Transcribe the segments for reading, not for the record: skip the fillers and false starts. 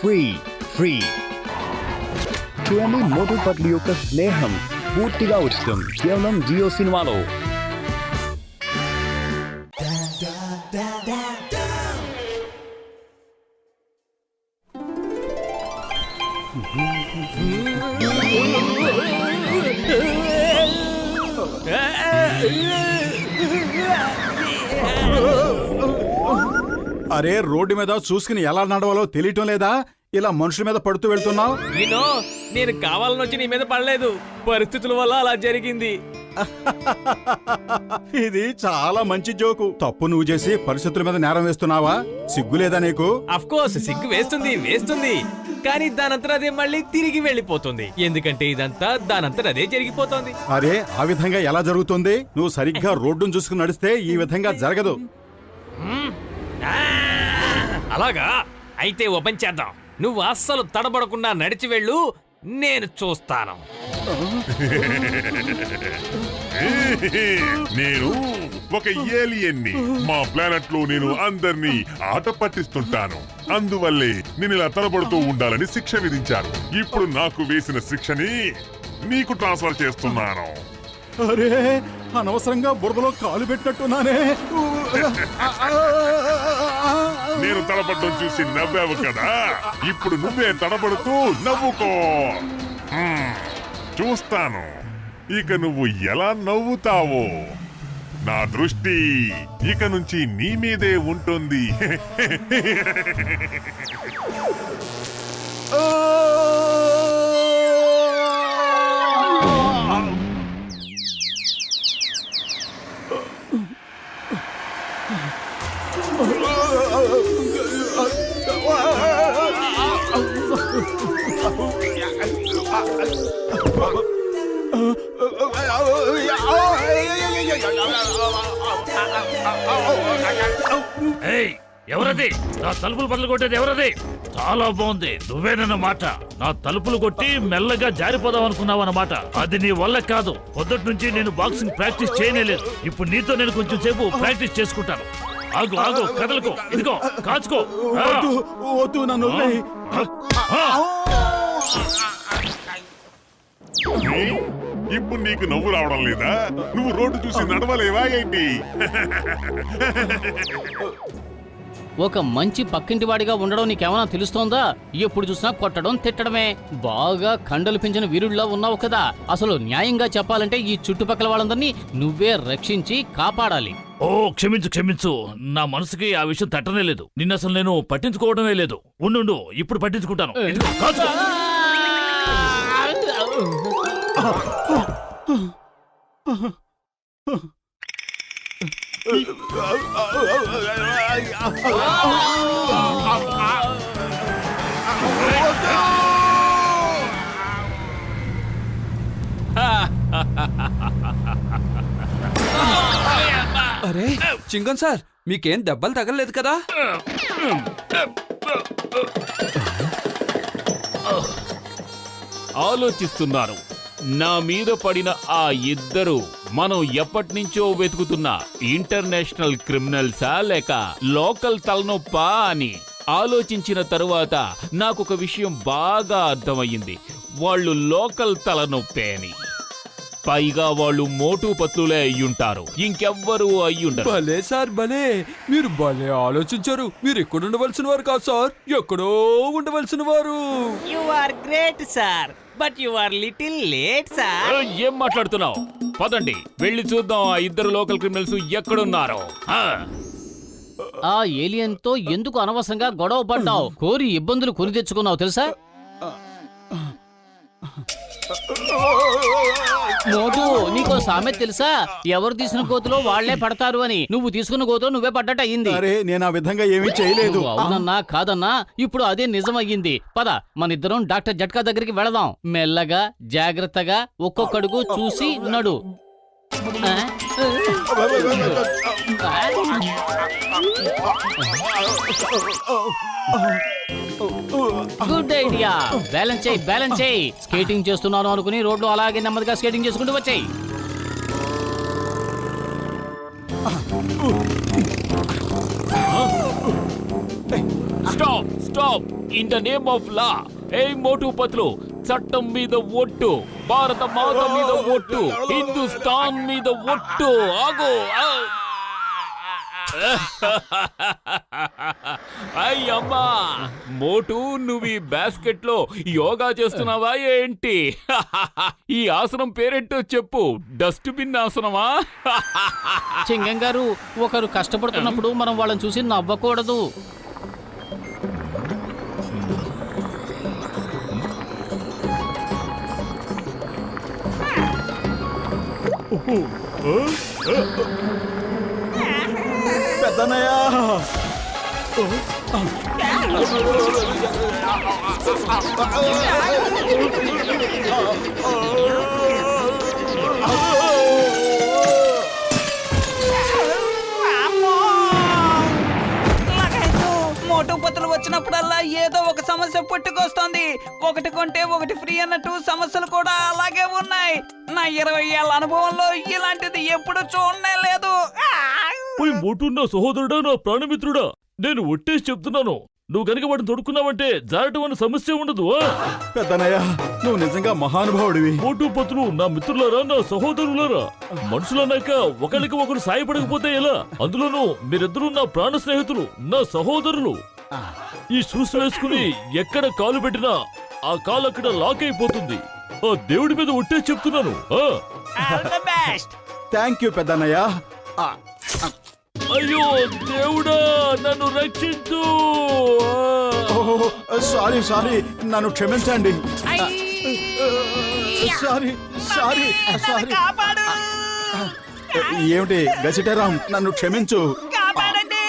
Free చూడండి, మోటు పత్లు యొక్క స్నేహం పూర్తిగా ఉచితం కేవలం జియో సినిమాలో. అరే, రోడ్డు మీద చూసుకుని ఎలా నడవాలో తెలియటం లేదా? ఇలా మనుషుల మీద పడుతూ వెళ్తున్నావు. నేను కావాలని వచ్చి నీ మీద పడలేదు, పరిస్థితుల వల్ల అలా జరిగింది. ఇది చాలా మంచి జోకు. తప్పు నువ్వు చేసి పరిస్థితుల మీద నేరం వేస్తున్నావా? సిగ్గులేదా నీకు? అఫ్ కోర్స్ సిగ్గు వేస్తుంది, కానీ దానంతట అదే మళ్ళీ తిరిగి వెళ్ళిపోతుంది. ఎందుకంటే ఇదంతా దానంతట అదే జరిగిపోతుంది. అరే, ఆ విధంగా ఎలా జరుగుతుంది? నువ్వు సరిగ్గా రోడ్డును చూసుకుని నడిస్తే ఈ విధంగా జరగదు. అలాగా అయితే ఓ పని చేద్దాం. నువ్వు అస్సలు తడబడకుండా నడిచి వెళ్ళు, నేను చూస్తాను. నేను ఒక ఏలియన్ని. మా ప్లానెట్ లో నేను అందరినీ ఆట పట్టిస్తుంటాను. అందువల్లే నేను ఇలా తడబడుతూ ఉండాలని శిక్ష విధించాను. ఇప్పుడు నాకు వేసిన శిక్షని నీకు ట్రాన్స్ఫర్ చేస్తున్నాను. అరే, అనవసరంగా బురదలో కాలు పెట్టినట్టున్నానే. నేను తడబడ్డం చూసి నవ్వావు కదా, ఇప్పుడు నువ్వే తడబడుతూ నవ్వుకో. చూస్తాను ఇక నువ్వు ఎలా నవ్వుతావో. నా దృష్టి ఇక నుంచి నీ మీదే ఉంటుంది. ఎవరది? నా తలుపులు బదులు కొట్టేది ఎవరది? చాలా బాగుంది, నువ్వేనన్నమాట. నా తలుపులు కొట్టి మెల్లగా జారిపోదాం అనుకున్నావన్నమాట. అది నీ వల్ల కాదు. పొద్దుటి నుంచి నేను బాక్సింగ్ ప్రాక్టీస్ చేయలేదు. ఇప్పుడు నీతో నేను కొంచెం సేపు ప్రాక్టీస్ చేసుకుంటాను. ఆగు కదలకు, ఇదిగో కాచుకో. వద్దు, నన్ను వదిలేయ్. ఇప్పుడు నీకు నవ్వు రావడం లేదా? నువ్వు రోడ్డు చూసి నడవలేవా ఏంటి? ఒక మంచి పక్కింటివాడిగా ఉండడం నీకేమన్నా తెలుస్తోందా? ఎప్పుడు చూసినా కొట్టడం తిట్టడమే. బాగా కండలు పెంచిన వీరుడిలా ఉన్నావు కదా. అసలు న్యాయంగా చెప్పాలంటే ఈ చుట్టుపక్కల వాళ్ళందరినీ నువ్వే రక్షించి కాపాడాలి. ఓ క్షమించు, నా మనసుకి ఆ విషయం తట్టనే లేదు. నిన్న అసలు నేను పట్టించుకోవడమే లేదు. ఉండు, ఇప్పుడు పట్టించుకుంటాను. ఇదిగో, కాచుకో. అరే చింగన్ సార్, మీకేం దెబ్బలు తగలలేదు కదా? ఆలోచిస్తున్నారు, నా మీద పడిన ఆ ఇద్దరు మనం ఎప్పటినుంచో వెతుకుతున్న ఇంటర్నేషనల్ క్రిమినల్సా లేక లోకల్ తలనొప్పా అని. ఆలోచించిన తరువాత నాకొక విషయం బాగా అర్థమయ్యింది. వాళ్ళు లోకల్ తలనొప్పే అని. పైగా వాళ్ళు మోటు పత్లులే అయ్యుంటారు, ఇంకెవ్వరూ అయ్యుండరు. భలే సార్ భలే, మీరు భలే ఆలోచించారు. మీరు ఎక్కడ ఉండవలసిన వారు కాదు సార్, ఎక్కడో ఉండవలసిన వారు. You are great sir, but you are little late sir. ఏం మాట్లాడుతున్నావు? పదండి వెళ్ళి చూద్దాం ఆ ఇద్దరు లోకల్ క్రిమినల్స్ ఎక్కడున్నారో. ఆ ఏలియన్ తో ఎందుకు అనవసరంగా గొడవ పడ్డావు? కోరి ఇబ్బందులు కొని తెచ్చుకున్నావు తెలుసా? మోటు, నీకో సామెత తెలుసా? ఎవరు తీసిన గోతులో వాళ్లే పడతారు అని. నువ్వు తీసుకున్న గోతులో నువ్వే పడ్డట్టు అయ్యింది. అరే, నేను ఆ విధంగా ఏమీ చేయలేదు. అవునన్నా కాదన్నా, ఇప్పుడు అదే నిజమయ్యింది. పద, మనిద్దరం డాక్టర్ జట్కా దగ్గరికి వెళదాం. మెల్లగా జాగ్రత్తగా ఒక్కొక్కడుగు చూసి నడు. Good idea. బ్యాలెన్స్ చేయి. స్కేటింగ్ చేస్తున్నాను అనుకుని రోడ్లు అలాగే నెమ్మదిగా స్కేటింగ్ చేసుకుంటూ వచ్చాయి. Stop stop in the name of law. ఏ మోటు పత్లు, చట్టం మీద ఒట్టు, భారత మాత మీద ఒట్టు, హిందుస్థాన్ మీద ఒట్టు. ఆగు. అయ్యమ్మా మోటు, నువ్వు ఈ బాస్కెట్ లో యోగా చేస్తున్నావా ఏంటి? ఈ ఆసనం పేరేంటో చెప్పు. Dust bin ఆసనమా? చింగం గారు, ఒకరు కష్టపడుతున్నప్పుడు మనం వాళ్ళని చూసి నవ్వకూడదు. పెద్దనయ్య, మోటు పత్తులు వచ్చినప్పుడల్లా ఏదో ఒక సమస్య పుట్టుకొస్తోంది. ఒకటి కొంటే ఒకటి ఫ్రీ అన్నట్టు సమస్యలు కూడా అలాగే ఉన్నాయి. నా 20 ఏళ్ల అనుభవంలో ఇలాంటిది ఎప్పుడు చూడనే లేదు. పోయి మోటు నా సహోదరుడా, నా ప్రాణమిత్రుడా, నేను ఒట్టేసి చెప్తున్నాను, నువ్వు గనక వాటిని తొడుక్కున్నావంటే జారటం అనే సమస్య ఉండదు. పెద్దనయ్య, నువ్వు నిజంగా మహానుభావుడివి. మోటు పత్రులు నా మిత్రులారా, నా సహోదరులారా, మనుషులన్నాక ఒకరికి ఒకరు సాయపడకపోతే ఎలా? అందులోనూ మీరిద్దరూ నా ప్రాణ స్నేహితులు, నా సహోదరులు. ఈ షూస్ వేసుకుని ఎక్కడ కాలు పెట్టినా ఆ కాలు అక్కడ లాక్ అయిపోతుంది. ఆ దేవుడి మీద ఒట్టేసి చెప్తున్నాను. థ్యాంక్ యూ పెద్దనయ్య. అయ్యో దేవుడా, నన్ను రక్షించు. సారీ సారీ, నన్ను క్షమించండి. Sorry sorry sorry. కాపాడు, ఏమిటి గసిటరాం, నన్ను క్షమించు. కాపాడండి.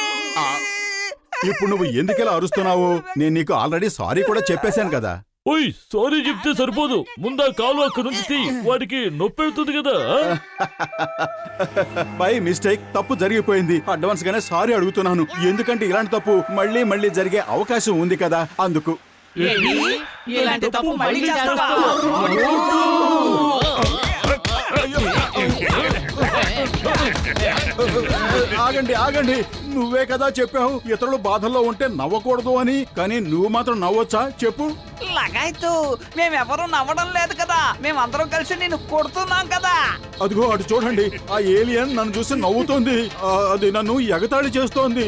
ఇప్పుడు నువ్వు ఎందుకెలా అరుస్తున్నావు? నేను నీకు ఆల్రెడీ సారీ కూడా చెప్పేశాను కదా. ఓయ్, సారీ చెప్తే సరిపోదు, ముందా కాలు అక్కడ నుంచి తీ, వాడికి నొప్పి పెడుతుంది కదా. బై మిస్టేక్, తప్పు జరిగిపోయింది. అడ్వాన్స్ గానే సారీ అడుగుతున్నాను. ఎందుకంటే ఇలాంటి తప్పు మళ్ళీ మళ్ళీ జరిగే అవకాశం ఉంది కదా, అందుకు. ఏంటి? ఇలాంటి తప్పు మళ్ళీ చేస్తావా? ఆగండి ఆగండి, నువ్వే కదా చెప్పావు ఇతరులు బాధల్లో ఉంటే నవ్వకూడదు అని. కానీ నువ్వు మాత్రం నవ్వొచ్చా చెప్పు? లగాయతు, మేమెవరూ నవ్వడం లేదు కదా, మేమందరం కలిసి నిన్ను కొడుతున్నాం కదా. అదిగో అటు చూడండి, ఆ ఏలియన్ నన్ను చూసి నవ్వుతోంది. అది నన్ను ఎగతాళి చేస్తోంది.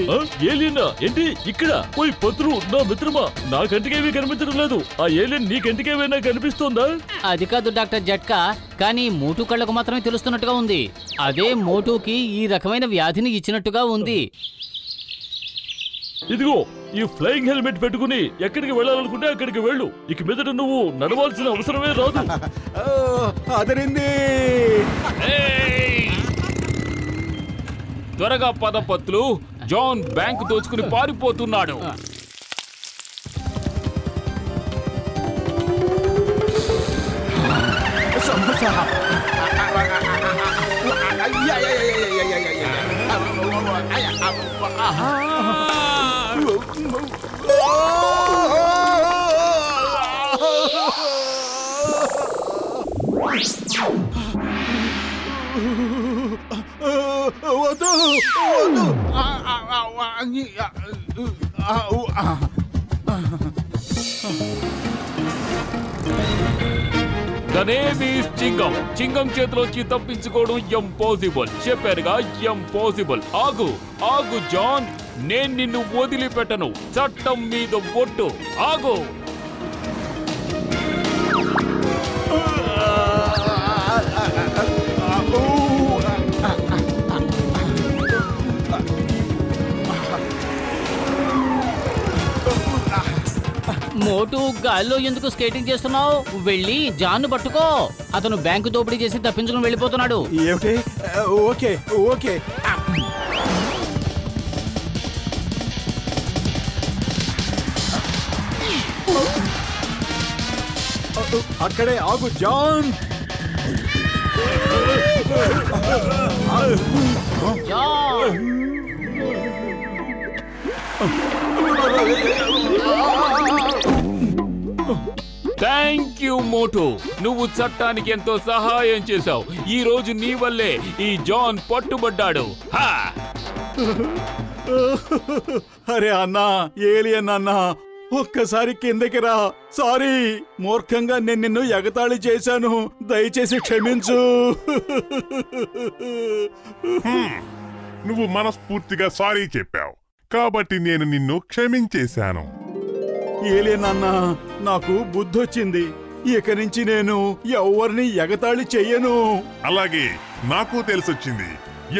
ఏలియనా? ఏంటి ఇక్కడ? పోయి పత్రులు నా మిత్రమా, నా కంటికేమీ కనిపించడం లేదు. ఆ ఏలియన్ నీ కంటికేమైనా కనిపిస్తోందా? అది కాదు డాక్టర్ జట్కా, కానీ మోటు కళ్ళకు మాత్రమే తెలుస్తున్నట్టుగా ఉంది. అదే మోటుకి ఈ రకమైన వ్యాధిని ఇచ్చినట్టుగా ఉంది. ఇదిగో ఈ ఫ్లయింగ్ హెల్మెట్ పెట్టుకుని ఎక్కడికి వెళ్ళాలనుకుంటే అక్కడికి వెళ్ళు. ఇక మీదట నువ్వు నడవాల్సిన అవసరమే రాదు. అదరింది. త్వరగా పద పత్లు, జాన్ బ్యాంక్ దోచుకుని పారిపోతున్నాడు. వద్దు వద్దు. The name is Chingam. Chingam చేతిలోంచి తప్పించుకోవడం ఇంపాసిబుల్. చెప్పారుగా, ఇంపాసిబుల్. ఆగు ఆగు జాన్, నేను నిన్ను వదిలిపెట్టను. చట్టం మీద ఒట్టు. ఆగు. మోటు, గాల్లో ఎందుకు స్కేటింగ్ చేస్తున్నావు? వెళ్ళి జాన్ను పట్టుకో. అతను బ్యాంకు దోపిడీ చేసి తప్పించుకుని వెళ్ళిపోతున్నాడు. ఏమిటి? Okay okay. అక్కడే ఆగు జాన్. జాన్! థ్యాంక్ యూ మోటు, నువ్వు చట్టానికి ఎంతో సహాయం చేశావు. ఈ రోజు నీ వల్లే ఈ జాన్ పట్టుబడ్డాడు. అరే అన్నా, ఏలియన్ అన్నా, ఒక్కసారి కిందకి రా. సారీ, మూర్ఖంగా నేను నిన్ను ఎగతాళి చేశాను. దయచేసి క్షమించు. నువ్వు మనస్ఫూర్తిగా సారీ చెప్పావు కాబట్టి నేను నిన్ను క్షమించేశాను. ఏలేనన్న, నాకు బుద్ధొచ్చింది. ఇక నుంచి నేను ఎవరిని ఎగతాళి చెయ్యను. అలాగే నాకు తెలిసొచ్చింది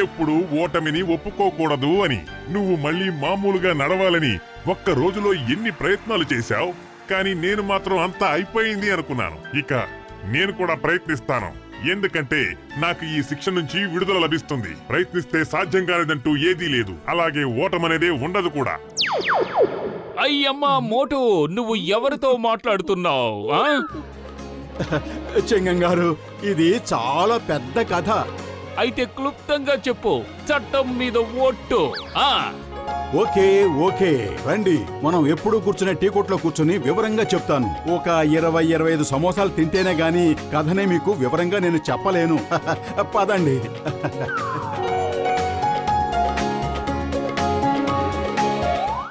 ఎప్పుడు ఓటమిని ఒప్పుకోకూడదు అని. నువ్వు మళ్ళీ మామూలుగా నడవాలని ఒక్క రోజులో ఎన్ని ప్రయత్నాలు చేశావు, కానీ నేను మాత్రం అంతా అయిపోయింది అనుకున్నాను. ఇక నేను కూడా ప్రయత్నిస్తాను, ఎందుకంటే నాకు ఈ శిక్ష నుంచి విడుదల లభిస్తుంది. ప్రయత్నిస్తే సాధ్యం కానిదంటూ ఏదీ లేదు, అలాగే ఓటమనేదే ఉండదు కూడా. అయ్యమ్మా మోటు, నువ్వు ఎవరితో మాట్లాడుతున్నావు? చెంగం గారు, ఇది చాలా పెద్ద కథ. అయితే క్లుప్తంగా చెప్పు. చట్టం మీద ఓటు. ఓకే ఓకే, రండి మనం ఎప్పుడు కూర్చునే టీ కొట్లో కూర్చుని వివరంగా చెప్తాను. ఒక 20-25 సమోసాలు తింటేనే గాని కథనే మీకు వివరంగా నేను చెప్పలేను. పదండి.